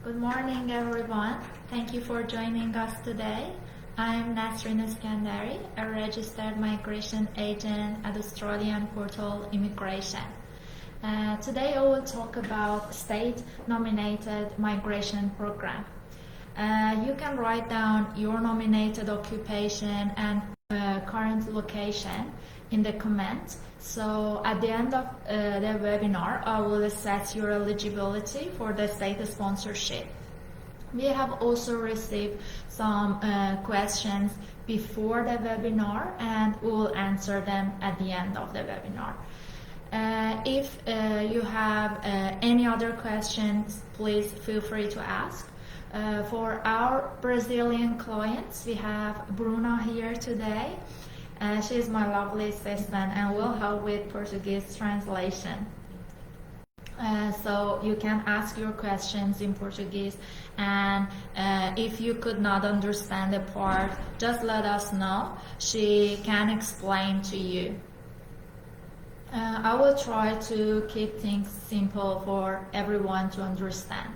Good morning, everyone. Thank you for joining us today. I'm Nasrin Iskandari, a registered migration agent at Australian Portal Immigration. Today I will talk about state-nominated migration program. You can write down your nominated occupation and current location in the comments. So at the end of the webinar, I will assess your eligibility for the state sponsorship. We have also received some questions before the webinar, and we will answer them at the end of the webinar. If you have any other questions, please feel free to ask. For our Brazilian clients, we have Bruna here today. She's my lovely assistant and will help with Portuguese translation. So you can ask your questions in Portuguese, and if you could not understand the part, just let us know. She can explain to you. I will try to keep things simple for everyone to understand.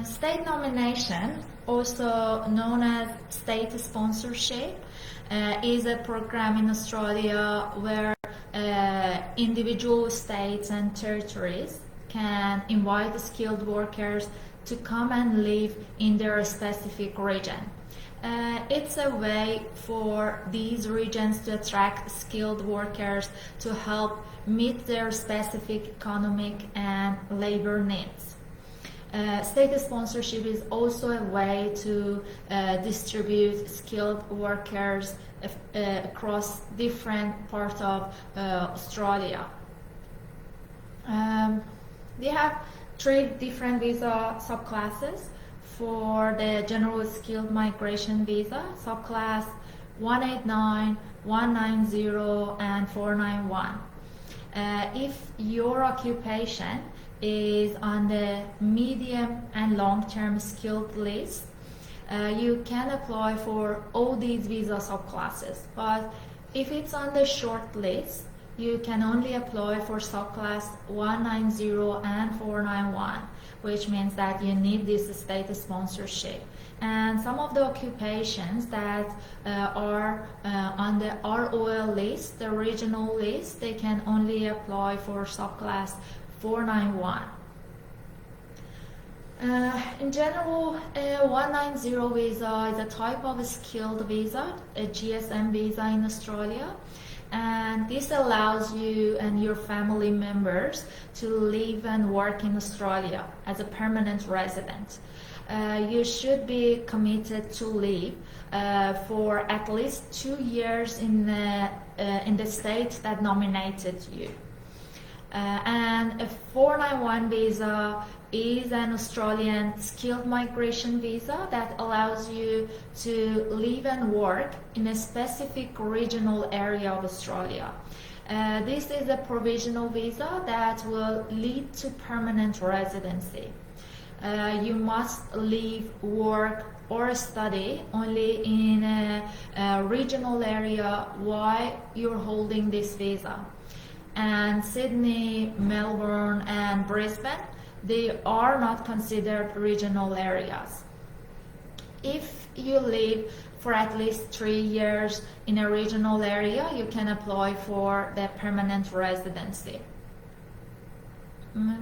State nomination, also known as state sponsorship, is a program in Australia where individual states and territories can invite skilled workers to come and live in their specific region. It's a way for these regions to attract skilled workers to help meet their specific economic and labor needs. State sponsorship is also a way to distribute skilled workers across different parts of Australia. We have 3 different visa subclasses for the general skilled migration visa: subclass 189, 190, and 491. If your occupation is on the medium and long-term skilled list, you can apply for all these visa subclasses. But if it's on the short list, you can only apply for subclass 190 and 491, which means that you need this state sponsorship. And some of the occupations that are on the ROL list, the regional list, they can only apply for subclass 491. In general, a 190 visa is a type of a skilled visa, a GSM visa in Australia, and this allows you and your family members to live and work in Australia as a permanent resident. You should be committed to live for at least 2 years in the state that nominated you. And a 491 visa is an Australian skilled migration visa that allows you to live and work in a specific regional area of Australia. This is a provisional visa that will lead to permanent residency. You must live, work, or study only in a regional area while you're holding this visa. And Sydney, Melbourne, and Brisbane, they are not considered regional areas. If you live for at least 3 years in a regional area, you can apply for the permanent residency.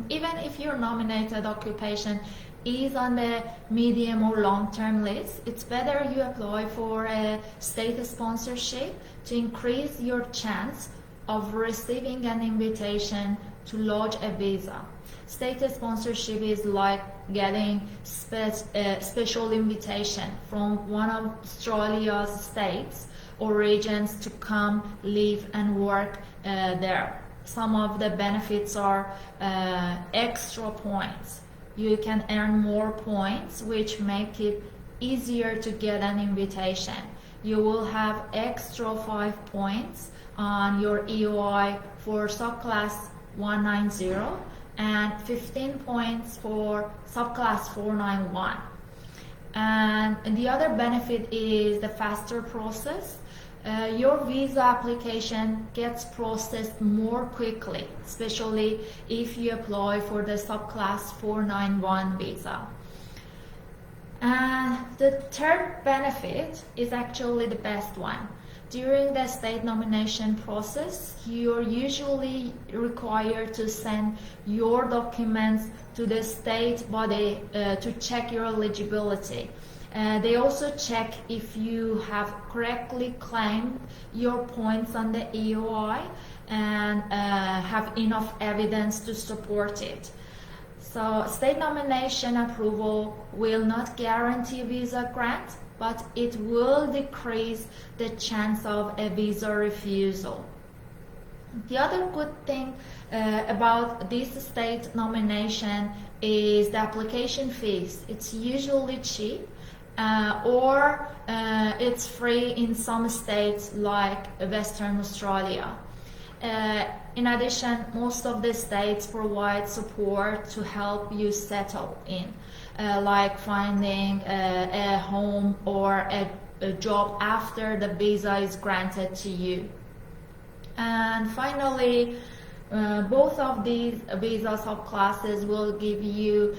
Even if your nominated occupation is on the medium or long-term list, it's better you apply for a state sponsorship to increase your chance of receiving an invitation to lodge a visa. State sponsorship is like getting special invitation from one of Australia's states or regions to come live and work there. Some of the benefits are extra points. You can earn more points, which make it easier to get an invitation. You will have extra 5 points on your EOI for subclass 190 and 15 points for subclass 491. And the other benefit is the faster process. your visa application gets processed more quickly, especially if you apply for the subclass 491 visa. And the third benefit is actually the best one. During the state nomination process, you're usually required to send your documents to the state body to check your eligibility. They also check if you have correctly claimed your points on the EOI and have enough evidence to support it. So state nomination approval will not guarantee visa grant, but it will decrease the chance of a visa refusal. The other good thing about this state nomination is the application fees. It's usually cheap or it's free in some states like Western Australia. In addition, most of the states provide support to help you settle in, like finding a home or a job after the visa is granted to you. And finally, both of these visa subclasses will give you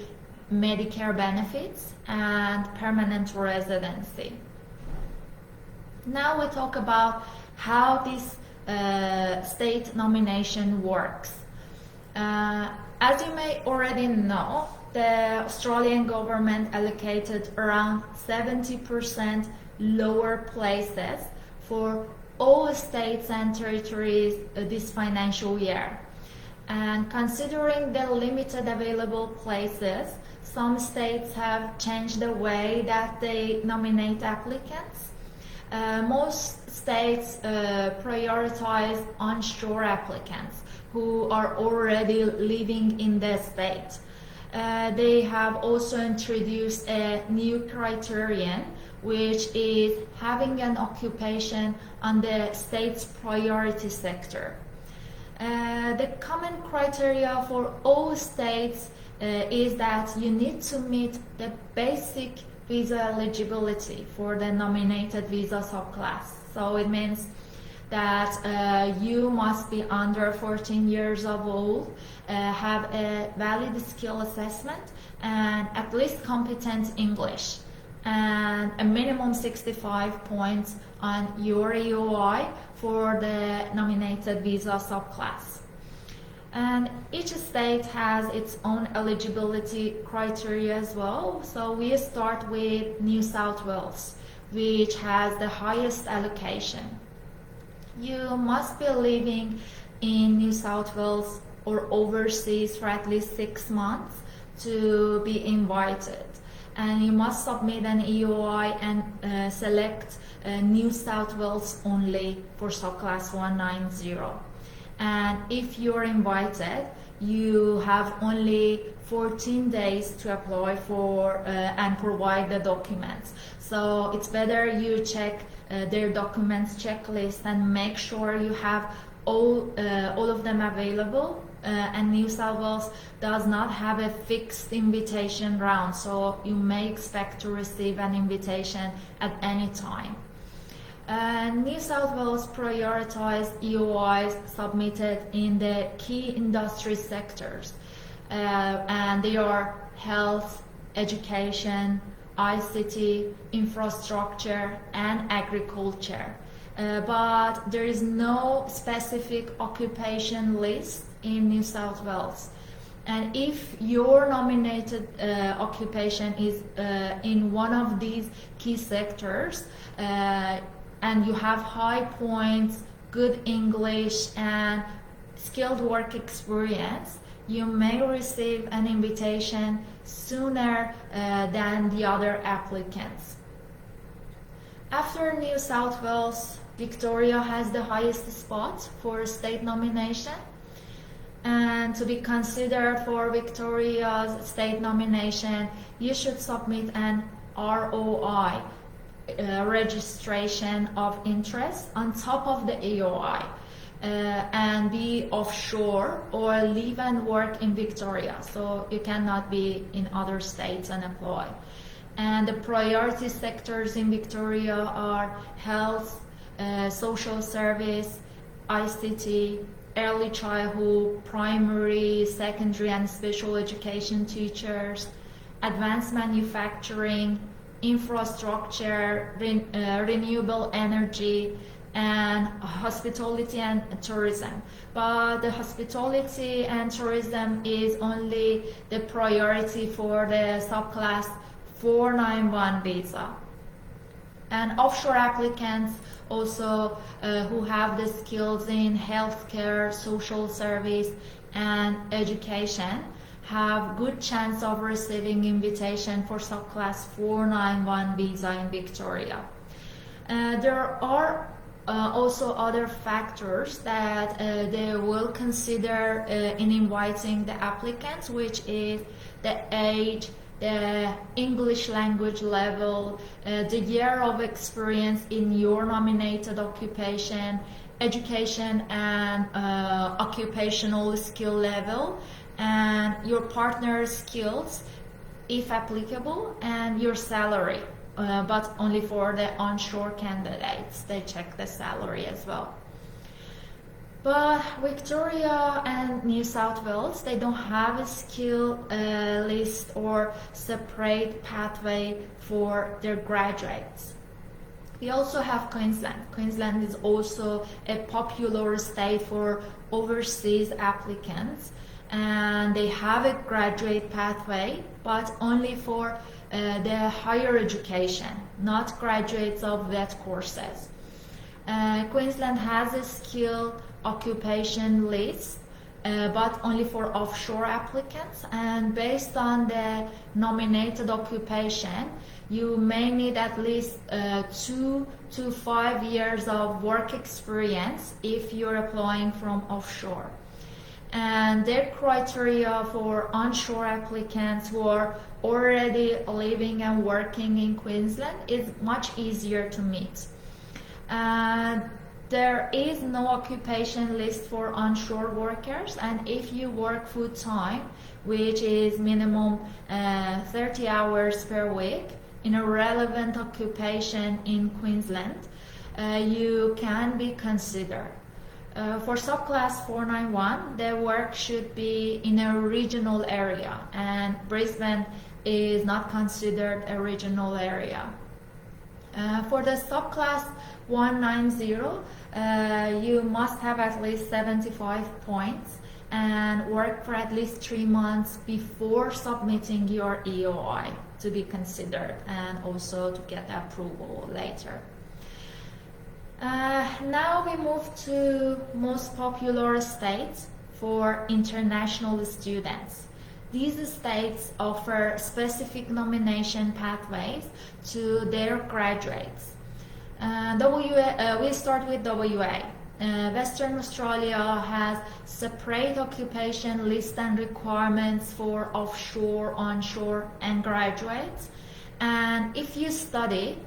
Medicare benefits and permanent residency. Now we talk about how this state nomination works. As you may already know, the Australian government allocated around 70% lower places for all states and territories this financial year. And considering the limited available places, some states have changed the way that they nominate applicants. Most states prioritize onshore applicants who are already living in the state. They have also introduced a new criterion, which is having an occupation on the state's priority sector. The common criteria for all states is that you need to meet the basic visa eligibility for the nominated visa subclass. So it means that you must be under 14 years of old, have a valid skill assessment, and at least competent English, and a minimum 65 points on your EOI for the nominated visa subclass. And each state has its own eligibility criteria as well. So we start with New South Wales, which has the highest allocation. You must be living in New South Wales or overseas for at least 6 months to be invited. And you must submit an EOI and select New South Wales only for subclass 190. And if you're invited, you have only 14 days to apply for and provide the documents. So it's better you check their documents checklist and make sure you have all of them available. And New South Wales does not have a fixed invitation round, so you may expect to receive an invitation at any time. New South Wales prioritized EOIs submitted in the key industry sectors, and they are health, education, ICT, infrastructure, and agriculture. But there is no specific occupation list in New South Wales. And if your nominated occupation is in one of these key sectors, and you have high points, good English, and skilled work experience, you may receive an invitation sooner than the other applicants. After New South Wales, Victoria has the highest spot for state nomination. And to be considered for Victoria's state nomination, you should submit an ROI, registration of interest, on top of the EOI, and be offshore or live and work in Victoria. So you cannot be in other states and apply. And the priority sectors in Victoria are health, social service, ICT, early childhood, primary, secondary and special education teachers, advanced manufacturing, infrastructure, renewable energy, and hospitality and tourism. But the hospitality and tourism is only the priority for the subclass 491 visa. And offshore applicants also who have the skills in healthcare, social service, and education have good chance of receiving invitation for subclass 491 visa in Victoria. There are also other factors that they will consider in inviting the applicants, which is the age, the English language level, the year of experience in your nominated occupation, education and occupational skill level, and your partner's skills, if applicable, and your salary. But only for the onshore candidates, they check the salary as well. But Victoria and New South Wales, they don't have a skill list or separate pathway for their graduates. We also have Queensland. Queensland is also a popular state for overseas applicants, and they have a graduate pathway, but only for the higher education, not graduates of vet courses. Queensland has a skill occupation list, but only for offshore applicants, and based on the nominated occupation, you may need at least 2 to 5 years of work experience if you're applying from offshore. And their criteria for onshore applicants who are already living and working in Queensland is much easier to meet. There is no occupation list for onshore workers, and if you work full-time, which is minimum 30 hours per week in a relevant occupation in Queensland, you can be considered. For subclass 491, their work should be in a regional area, and Brisbane is not considered a regional area. For the subclass 190, you must have at least 75 points and work for at least 3 months before submitting your EOI to be considered, and also to get approval later. Now we move to most popular states for international students. These states offer specific nomination pathways to their graduates. We start with WA. Western Australia has separate occupation list and requirements for offshore, onshore, and graduates. And if you study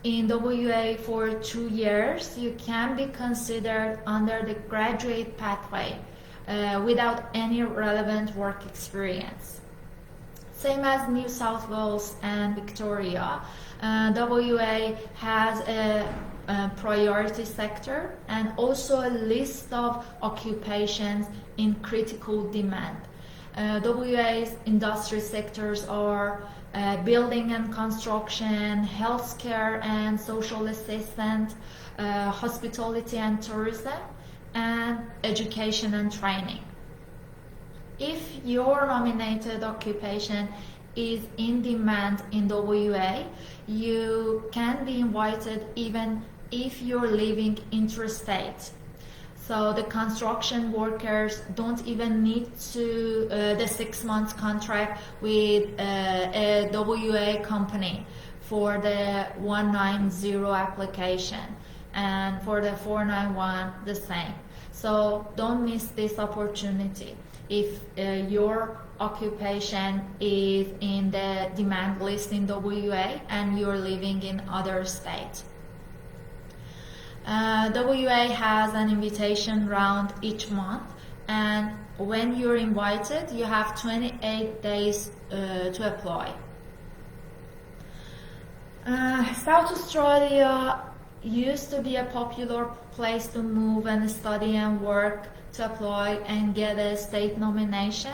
in WA for 2 years, you can be considered under the graduate pathway without any relevant work experience. Same as New South Wales and Victoria, WA has a priority sector and also a list of occupations in critical demand. WA's industry sectors are building and construction, healthcare and social assistant, hospitality and tourism, and education and training. If your nominated occupation is in demand in WA, you can be invited even if you're living interstate. So the construction workers don't even need to the 6 months contract with a WA company for the 190 application, and for the 491 the same. So don't miss this opportunity if your occupation is in the demand list in WA and you're living in other state. WA has an invitation round each month, and when you're invited, you have 28 days to apply. South Australia used to be a popular place to move and study and work to apply and get a state nomination.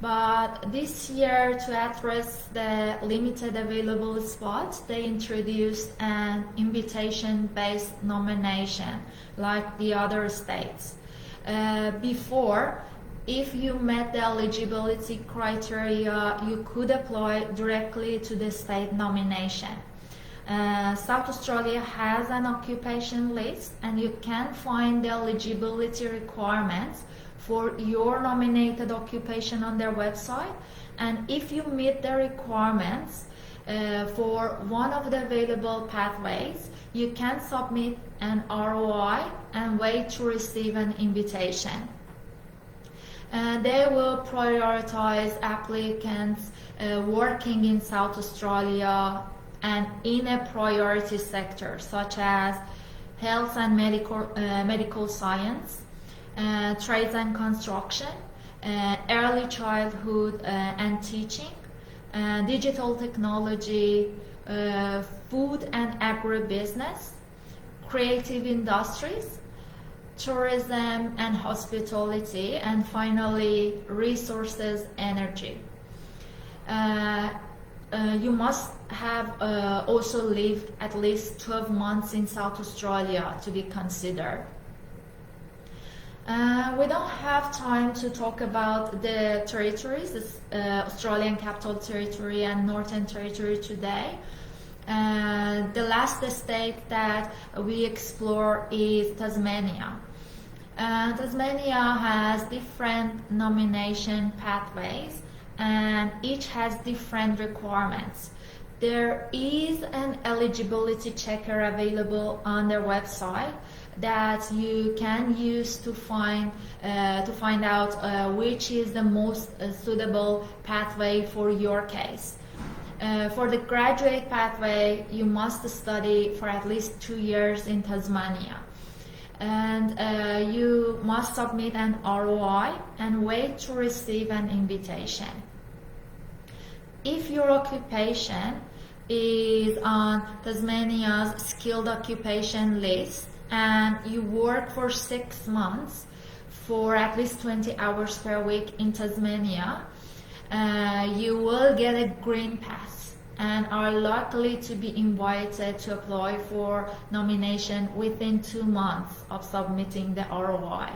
But this year, to address the limited available spots, they introduced an invitation-based nomination like the other states. Before, if you met the eligibility criteria, you could apply directly to the state nomination. South Australia has an occupation list, and you can find the eligibility requirements for your nominated occupation on their website. And if you meet the requirements for one of the available pathways, you can submit an ROI and wait to receive an invitation. They will prioritize applicants working in South Australia and in a priority sector such as health and medical science, trades and construction, early childhood and teaching, digital technology, food and agribusiness, creative industries, tourism and hospitality, and finally resources, energy. You must have also lived at least 12 months in South Australia to be considered. We don't have time to talk about the territories, Australian Capital Territory and Northern Territory today. The last state that we explore is Tasmania. Tasmania has different nomination pathways, and each has different requirements. There is an eligibility checker available on their website that you can use to find out which is the most suitable pathway for your case. For the graduate pathway, you must study for at least 2 years in Tasmania. And you must submit an ROI and wait to receive an invitation. If your occupation is on Tasmania's skilled occupation list and you work for 6 months for at least 20 hours per week in Tasmania, you will get a green pass and are likely to be invited to apply for nomination within 2 months of submitting the ROI.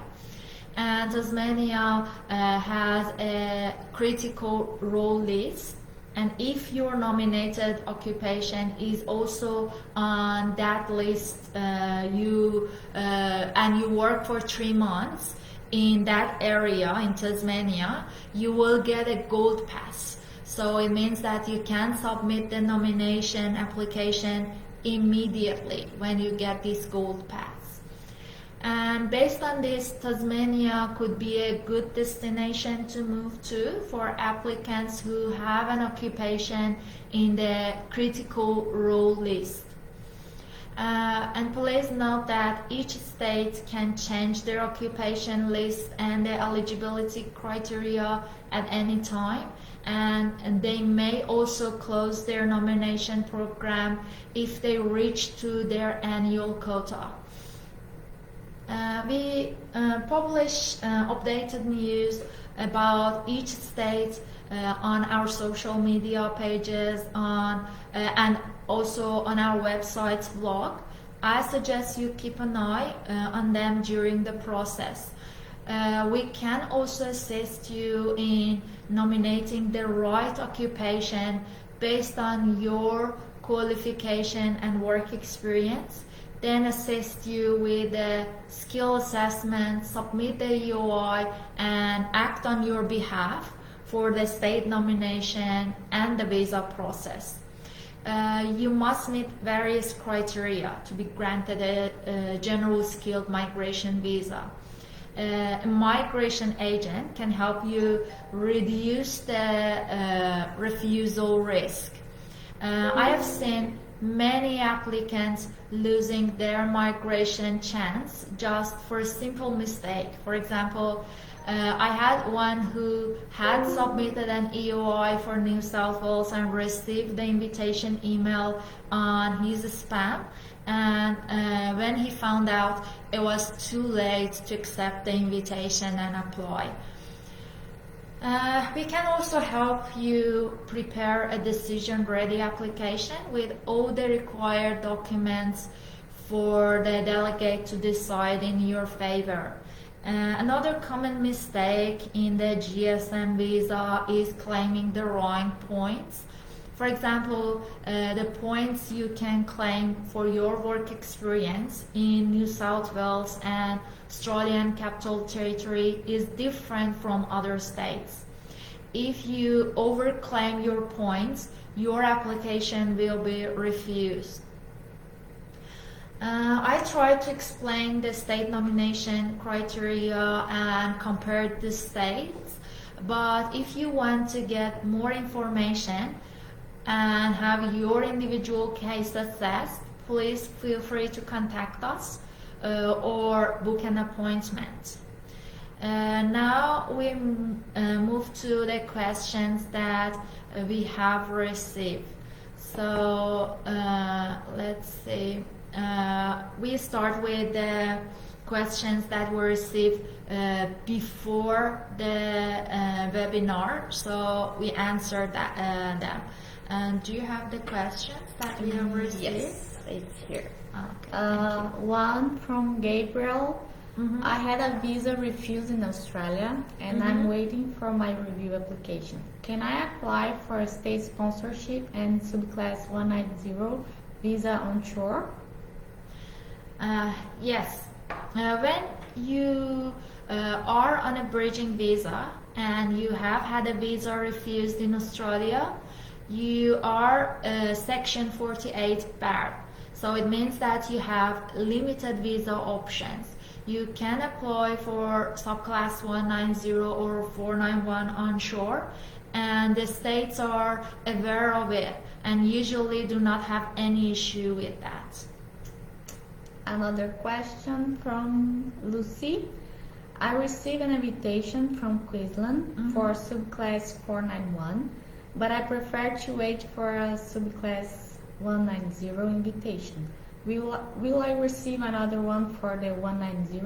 And Tasmania has a critical role list, and if your nominated occupation is also on that list, and you work for 3 months in that area in Tasmania, you will get a gold pass. So it means that you can submit the nomination application immediately when you get this gold pass. And based on this, Tasmania could be a good destination to move to for applicants who have an occupation in the critical role list. And please note that each state can change their occupation list and their eligibility criteria at any time, and they may also close their nomination program if they reach to their annual quota. We publish updated news about each state on our social media pages and also on our website's blog. I suggest you keep an eye on them during the process. We can also assist you in nominating the right occupation based on your qualification and work experience, then assist you with the skill assessment, submit the EOI, and act on your behalf for the state nomination and the visa process. You must meet various criteria to be granted a general skilled migration visa. A migration agent can help you reduce the refusal risk. I have seen many applicants losing their migration chance just for a simple mistake. For example, I had one who had submitted an EOI for New South Wales and received the invitation email on his spam, and when he found out, it was too late to accept the invitation and apply. We can also help you prepare a decision-ready application with all the required documents for the delegate to decide in your favor. Another common mistake in the GSM visa is claiming the wrong points. For example, the points you can claim for your work experience in New South Wales and Australian Capital Territory is different from other states. If you overclaim your points, your application will be refused. I tried to explain the state nomination criteria and compared the states, but if you want to get more information and have your individual case assessed, please feel free to contact us or book an appointment. Now we move to the questions that we have received. So let's see. We start with the questions that were received before the webinar, so we answered them. And do you have the questions that we have received? Yes, it's here. Okay, one from Gabriel. I had a visa refused in Australia and I'm waiting for my review application. Can I apply for a state sponsorship and subclass 190 visa onshore? Yes. When you are on a bridging visa and you have had a visa refused in Australia, you are Section 48 barred. So it means that you have limited visa options. You can apply for subclass 190 or 491 onshore, and the states are aware of it and usually do not have any issue with that. Another question from Lucy. I received an invitation from Queensland for subclass 491, but I prefer to wait for a subclass 190 invitation. Will I receive another one for the 190?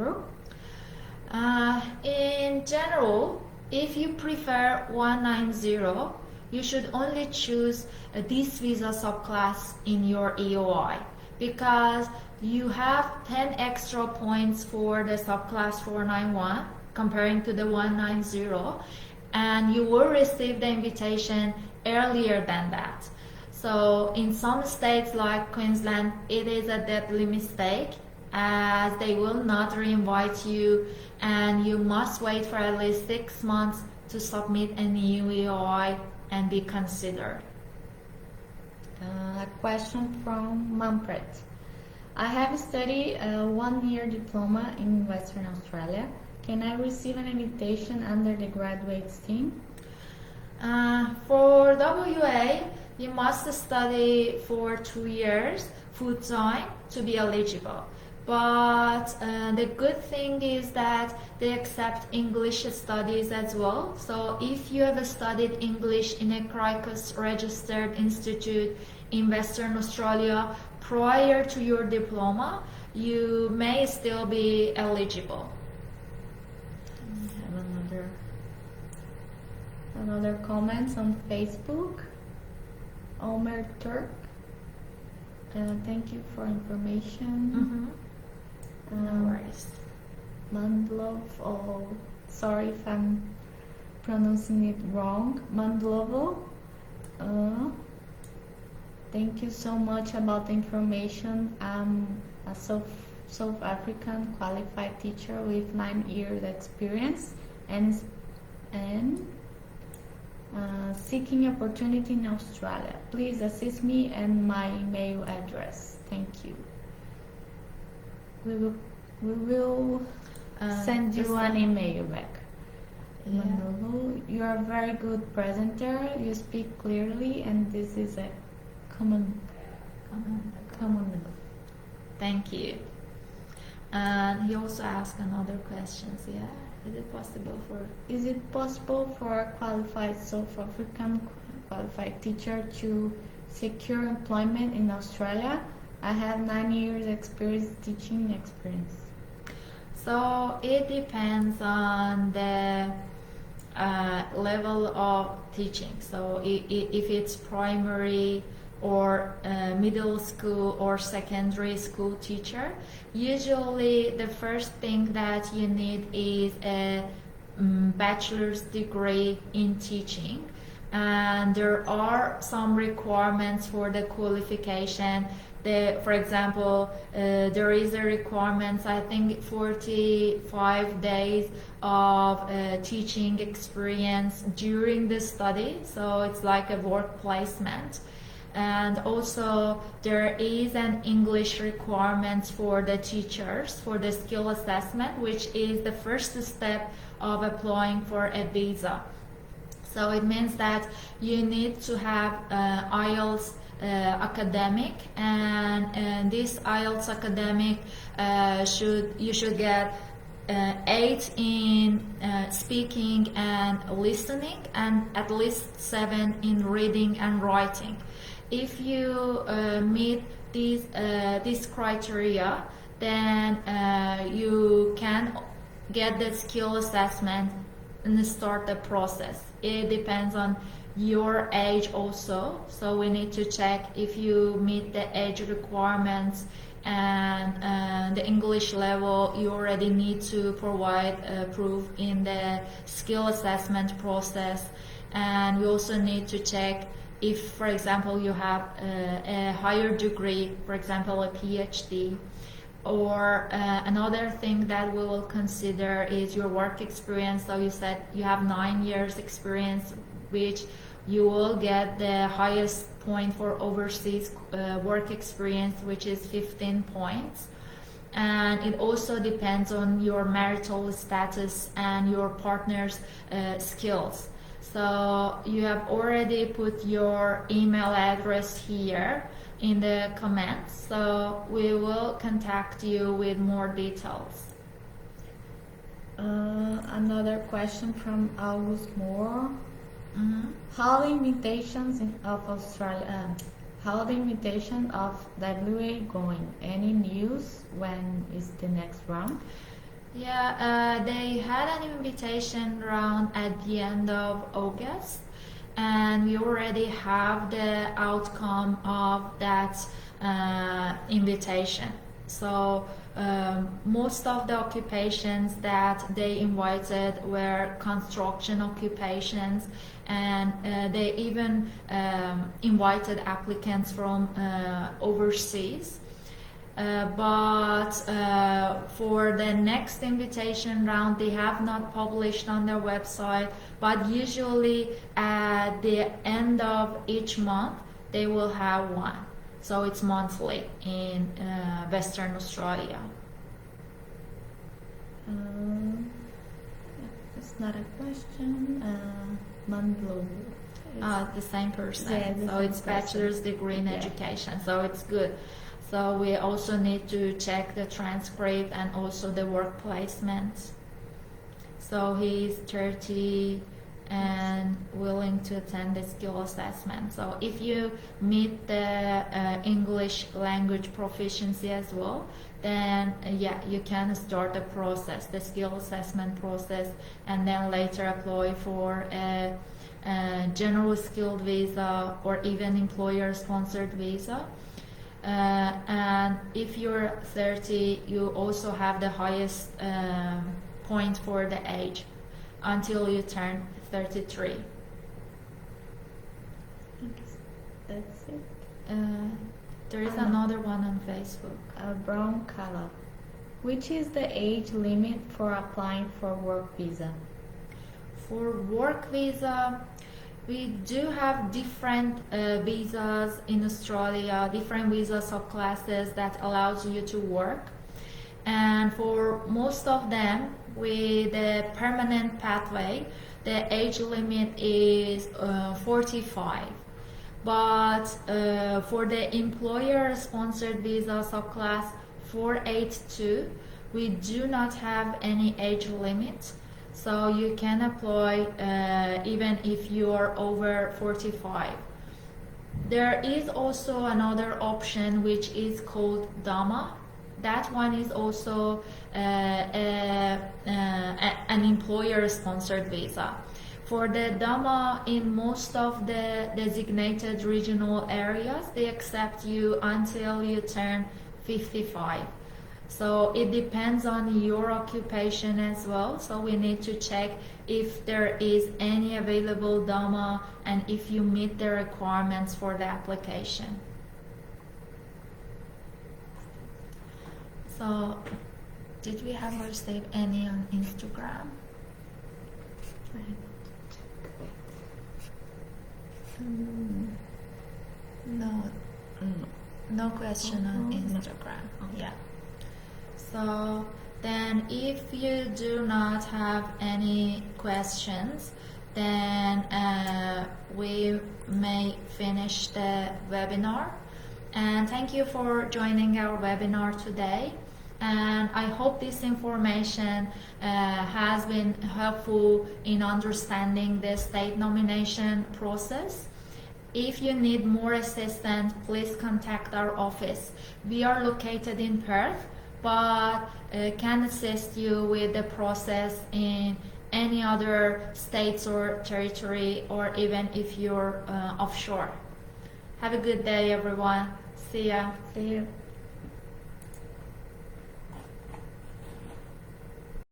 In general, if you prefer 190, you should only choose this visa subclass in your EOI, because you have 10 extra points for the subclass 491 comparing to the 190, and you will receive the invitation earlier than that. So in some states like Queensland, it is a deadly mistake, as they will not re-invite you and you must wait for at least 6 months to submit a new EOI and be considered. A question from Manfred. I have studied a 1-year diploma in Western Australia. Can I receive an invitation under the graduate scheme? For WA, you must study for 2 years full-time to be eligible. But the good thing is that they accept English studies as well. So if you have studied English in a CRICUS registered institute in Western Australia prior to your diploma, you may still be eligible. I have another comment on Facebook. Omer Turk. Thank you for information. No worries. Mandlov, sorry if I'm pronouncing it wrong. Mandlovo. Thank you so much about the information. I'm a South African qualified teacher with 9 years experience and seeking opportunity in Australia. Please assist me and my email address. Thank you. We will send you an email back. Yeah. Manolo, you are a very good presenter. You speak clearly, and this is a common common. Thank you. And he also asked another questions. Yeah, is it possible for a qualified South African qualified teacher to secure employment in Australia? I have 9 years teaching experience. So it depends on the level of teaching. So if it's primary or middle school or secondary school teacher, usually the first thing that you need is a bachelor's degree in teaching. And there are some requirements for the qualification. For example, there is a requirement, I think 45 days of teaching experience during the study, so it's like a work placement. And also there is an English requirement for the teachers for the skill assessment, which is the first step of applying for a visa. So it means that you need to have IELTS academic, and this IELTS academic you should get 8 in speaking and listening, and at least 7 in reading and writing. If you meet these criteria, then you can get the skill assessment and start the process. It depends on your age also, so we need to check if you meet the age requirements, and the English level. You already need to provide proof in the skill assessment process. And we also need to check if, for example, you have a higher degree, for example a PhD. Or another thing that we will consider is your work experience. So you said you have 9 years experience, which you will get the highest point for overseas work experience, which is 15 points. And it also depends on your marital status and your partner's skills. So you have already put your email address here in the comments, so we will contact you with more details. Another question from August Moore. How the invitations of Australia, how the invitation of WA going? Any news? When is the next round? Yeah, they had an invitation round at the end of August, and we already have the outcome of that invitation. So most of the occupations that they invited were construction occupations, and they even invited applicants from overseas. But for the next invitation round, they have not published on their website, but usually at the end of each month they will have one. So it's monthly in Western Australia. It's not a question. Mandlo. The same person. Yeah, so it's bachelor's degree in education. So it's good. So we also need to check the transcript and also the work placement. So he's 30 and willing to attend the skill assessment. So if you meet the English language proficiency as well, then yeah, you can start the process, the skill assessment process, and then later apply for a general skilled visa or even employer sponsored visa. And if you're 30, you also have the highest point for the age until you turn 33. That's it. There is another one on Facebook. Brown color. Which is the age limit for applying for work visa? For work visa, we do have different visas in Australia, different visa subclasses that allows you to work. And for most of them, with the permanent pathway, the age limit is 45. but for the employer-sponsored visa subclass 482, we do not have any age limit, so you can apply even if you are over 45. There is also another option which is called DAMA. That one is also an employer-sponsored visa. For the DAMA, in most of the designated regional areas, they accept you until you turn 55. So it depends on your occupation as well. So we need to check if there is any available DAMA and if you meet the requirements for the application. So, did we have received any on Instagram? No question on Instagram. Yeah. So then if you do not have any questions, then we may finish the webinar. And thank you for joining our webinar today. And I hope this information has been helpful in understanding the state nomination process. If you need more assistance, please contact our office. We are located in Perth, but can assist you with the process in any other states or territory, or even if you're offshore. Have a good day, everyone. See ya. See you.